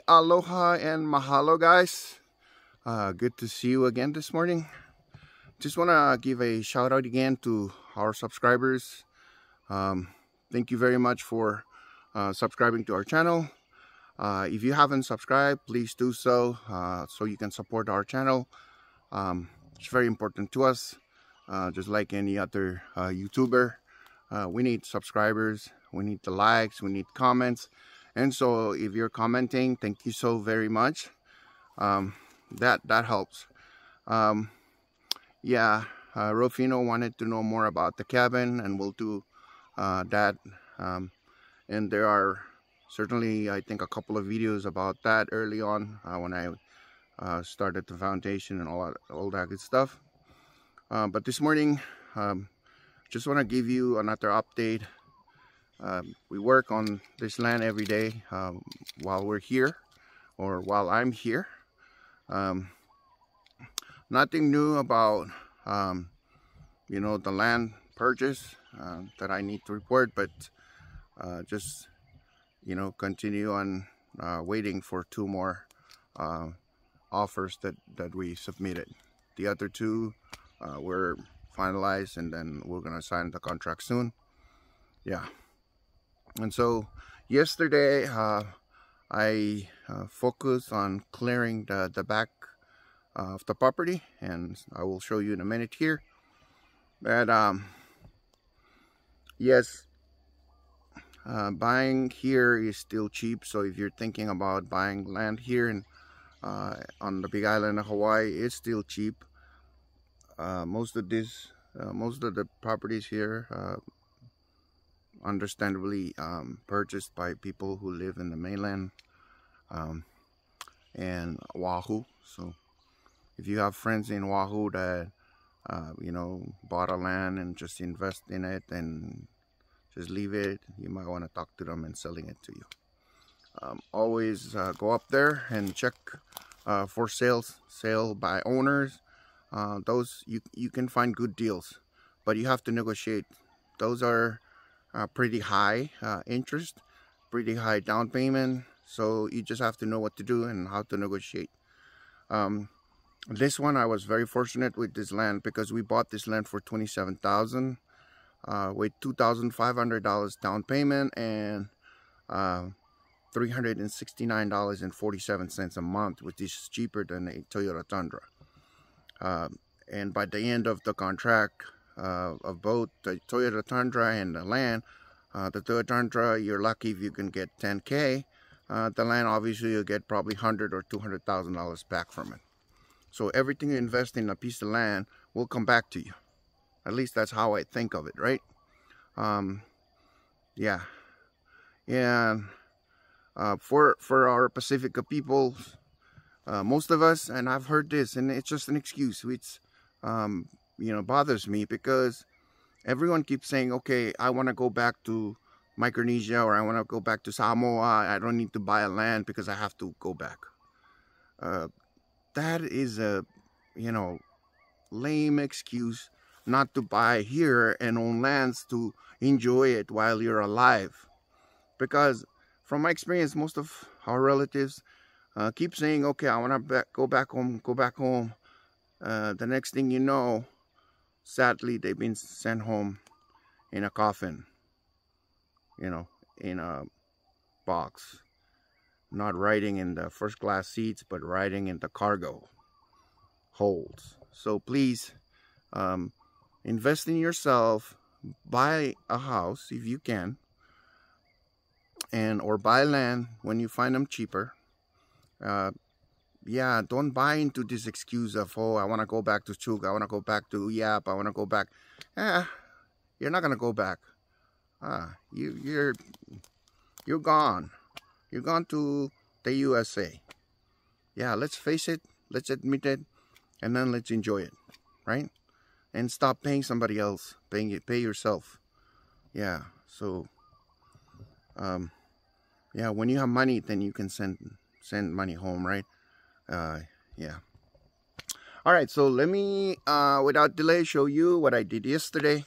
Aloha and mahalo, guys. Good to see you again this morning. Just want to give a shout out again to our subscribers. Thank you very much for subscribing to our channel. If you haven't subscribed, please do so so you can support our channel. It's very important to us, just like any other YouTuber. We need subscribers, we need the likes, we need comments. And so if you're commenting, thank you so very much. That helps. Rufino wanted to know more about the cabin, and we'll do that. And there are certainly, I think, a couple of videos about that early on when I started the foundation and all that good stuff. But this morning, just want to give you another update. We work on this land every day while we're here, or while I'm here. Nothing new about the land purchase that I need to report, but just continue on waiting for two more offers that we submitted. The other two were finalized, and then we're gonna sign the contract soon. And so yesterday I focused on clearing the back of the property, and I will show you in a minute here. But yes, buying here is still cheap. So if you're thinking about buying land here in on the Big Island of Hawaii, it's still cheap. Most of the properties here understandably purchased by people who live in the mainland and Oahu. So if you have friends in Oahu that bought a land and just invest in it and just leave it, you might want to talk to them and selling it to you. Always go up there and check for sale by owners. Those you can find good deals, but you have to negotiate. Those are pretty high interest, pretty high down payment, so you just have to know what to do and how to negotiate. This one, I was very fortunate with this land because we bought this land for $27,000 with $2,500 down payment and $369.47 a month, which is cheaper than a Toyota Tundra. And by the end of the contract of both the Toyota Tundra and the land, the Toyota Tundra, you're lucky if you can get $10K. The land, obviously, you'll get probably $100,000 or $200,000 back from it. So everything you invest in a piece of land will come back to you. At least that's how I think of it, right? Yeah. And for our Pacifica people, most of us, and I've heard this, and it's just an excuse, which bothers me, because everyone keeps saying, okay, I want to go back to Micronesia, or I want to go back to Samoa. I don't need to buy a land because I have to go back. That is a lame excuse not to buy here and own lands to enjoy it while you're alive. Because from my experience, most of our relatives keep saying, okay, I want to go back home. The next thing you know, sadly, they've been sent home in a coffin, in a box, not riding in the first class seats, but riding in the cargo holds. So please, invest in yourself, buy a house if you can, or buy land when you find them cheaper. Yeah, don't buy into this excuse of, oh, I want to go back to Chuk, I want to go back to Yap, I want to go back. You're not gonna go back. You're gone. You're gone to the USA. Yeah, let's face it, let's admit it, and then let's enjoy it, right? And stop paying somebody else. Pay yourself. Yeah. So yeah, when you have money, then you can send money home, right? Yeah. All right, so let me without delay show you what I did yesterday.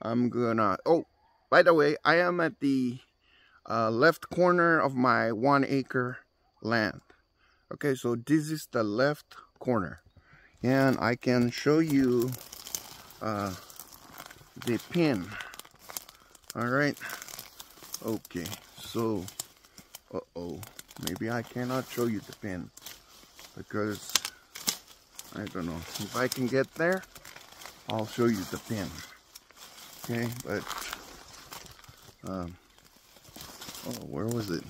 I'm gonna, oh, by the way, I am at the left corner of my 1 acre Land. Okay, so this is the left corner, and I can show you the pin. All right. Okay, so maybe I cannot show you the pin because I don't know if I can get there. I'll show you the pin. Okay, but oh, where was it?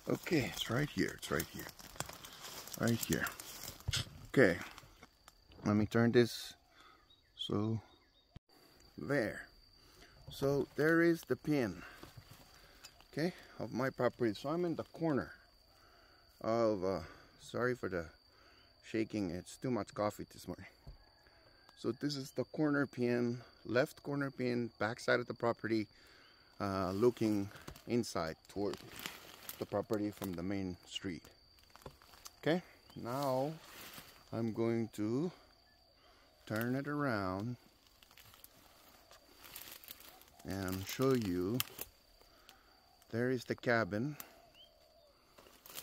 Okay, it's right here. It's right here. Right here. Okay, let me turn this. So there. So there is the pin. Okay, of my property. So I'm in the corner of. Sorry for the shaking. It's too much coffee this morning. So this is the corner pin, left corner pin, back side of the property, looking inside toward the property from the main street. Okay, now I'm going to turn it around and show you. There is the cabin,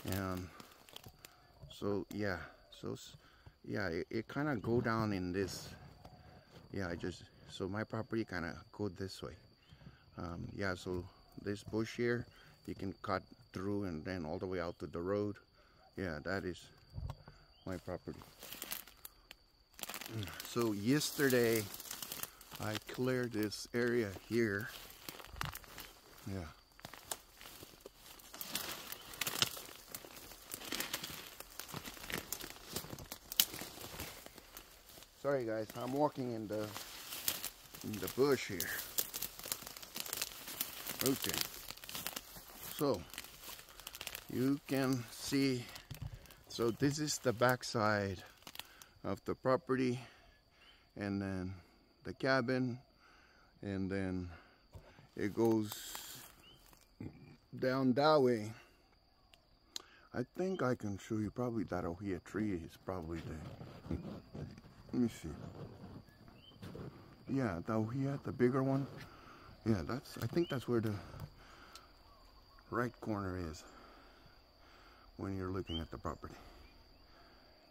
and so yeah, it kind of go down in this. Yeah, so my property kind of go this way. Yeah, so this bush here, you can cut through and then all the way out to the road. Yeah, that is my property. So yesterday, I cleared this area here. Yeah. Sorry guys, I'm walking in the bush here. Okay. So you can see, so this is the back side of the property, and then the cabin, and then it goes down that way. I think I can show you, probably that ohia tree is probably there. Let me see. Yeah, the ohia, the bigger one. Yeah, I think that's where the right corner is when you're looking at the property.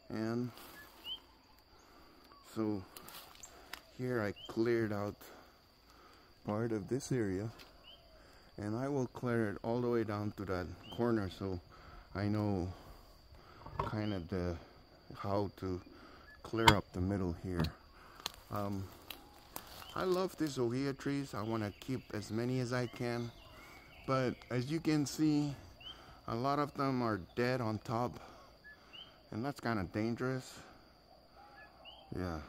And so here I cleared out part of this area, and I will clear it all the way down to that corner, so I know kind of how to clear up the middle here. I love these ohia trees. I want to keep as many as I can, but as you can see, a lot of them are dead on top, and that's kind of dangerous. Yeah,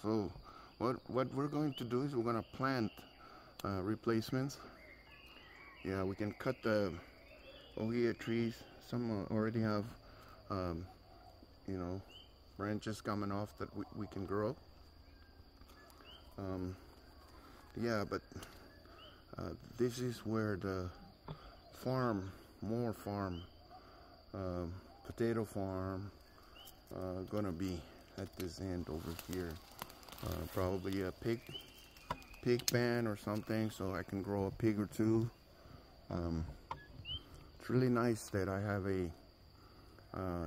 so what we're going to do is we're going to plant replacements. Yeah, we can cut the ohia trees. Some already have you know, branches coming off that we can grow. Yeah, but this is where the more farm, potato farm, gonna be at this end over here. Probably a pig pen or something, so I can grow a pig or two. It's really nice that I have a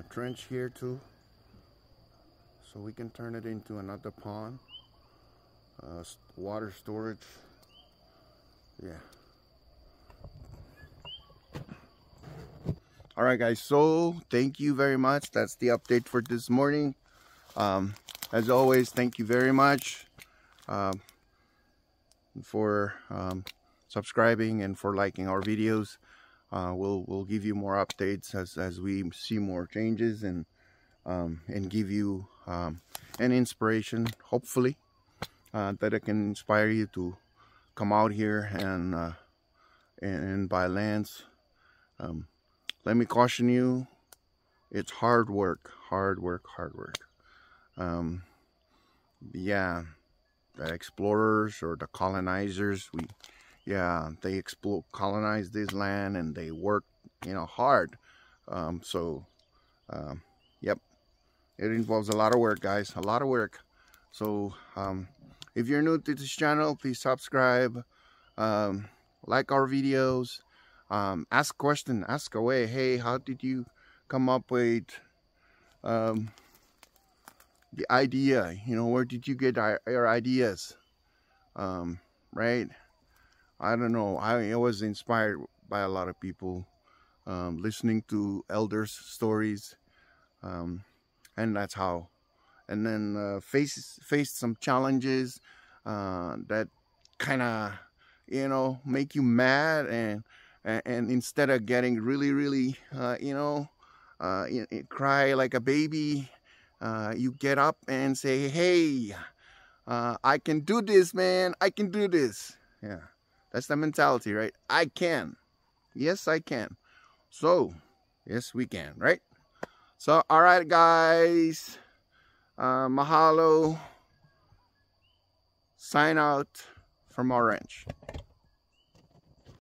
trench here too, so we can turn it into another pond, water storage. Yeah. All right guys, so thank you very much. That's the update for this morning. As always, thank you very much for subscribing and for liking our videos. We'll give you more updates as we see more changes, and give you an inspiration, hopefully, that it can inspire you to come out here and buy lands. Let me caution you, it's hard work. Yeah, the explorers or the colonizers, they colonized this land, and they work, hard. Yep, it involves a lot of work, guys, a lot of work. So if you're new to this channel, please subscribe, like our videos, Ask question, ask away. Hey, how did you come up with um, the idea? You know, where did you get your ideas? Right? I don't know. I was inspired by a lot of people, listening to elders' stories, and that's how. And then face some challenges that kind of, you know, make you mad, and instead of getting really you know, cry like a baby, you get up and say, hey, I can do this, man. I can do this. Yeah, that's the mentality, right? I can. Yes, I can. So, yes, we can, right? So, all right, guys. Mahalo. Sign out from our ranch.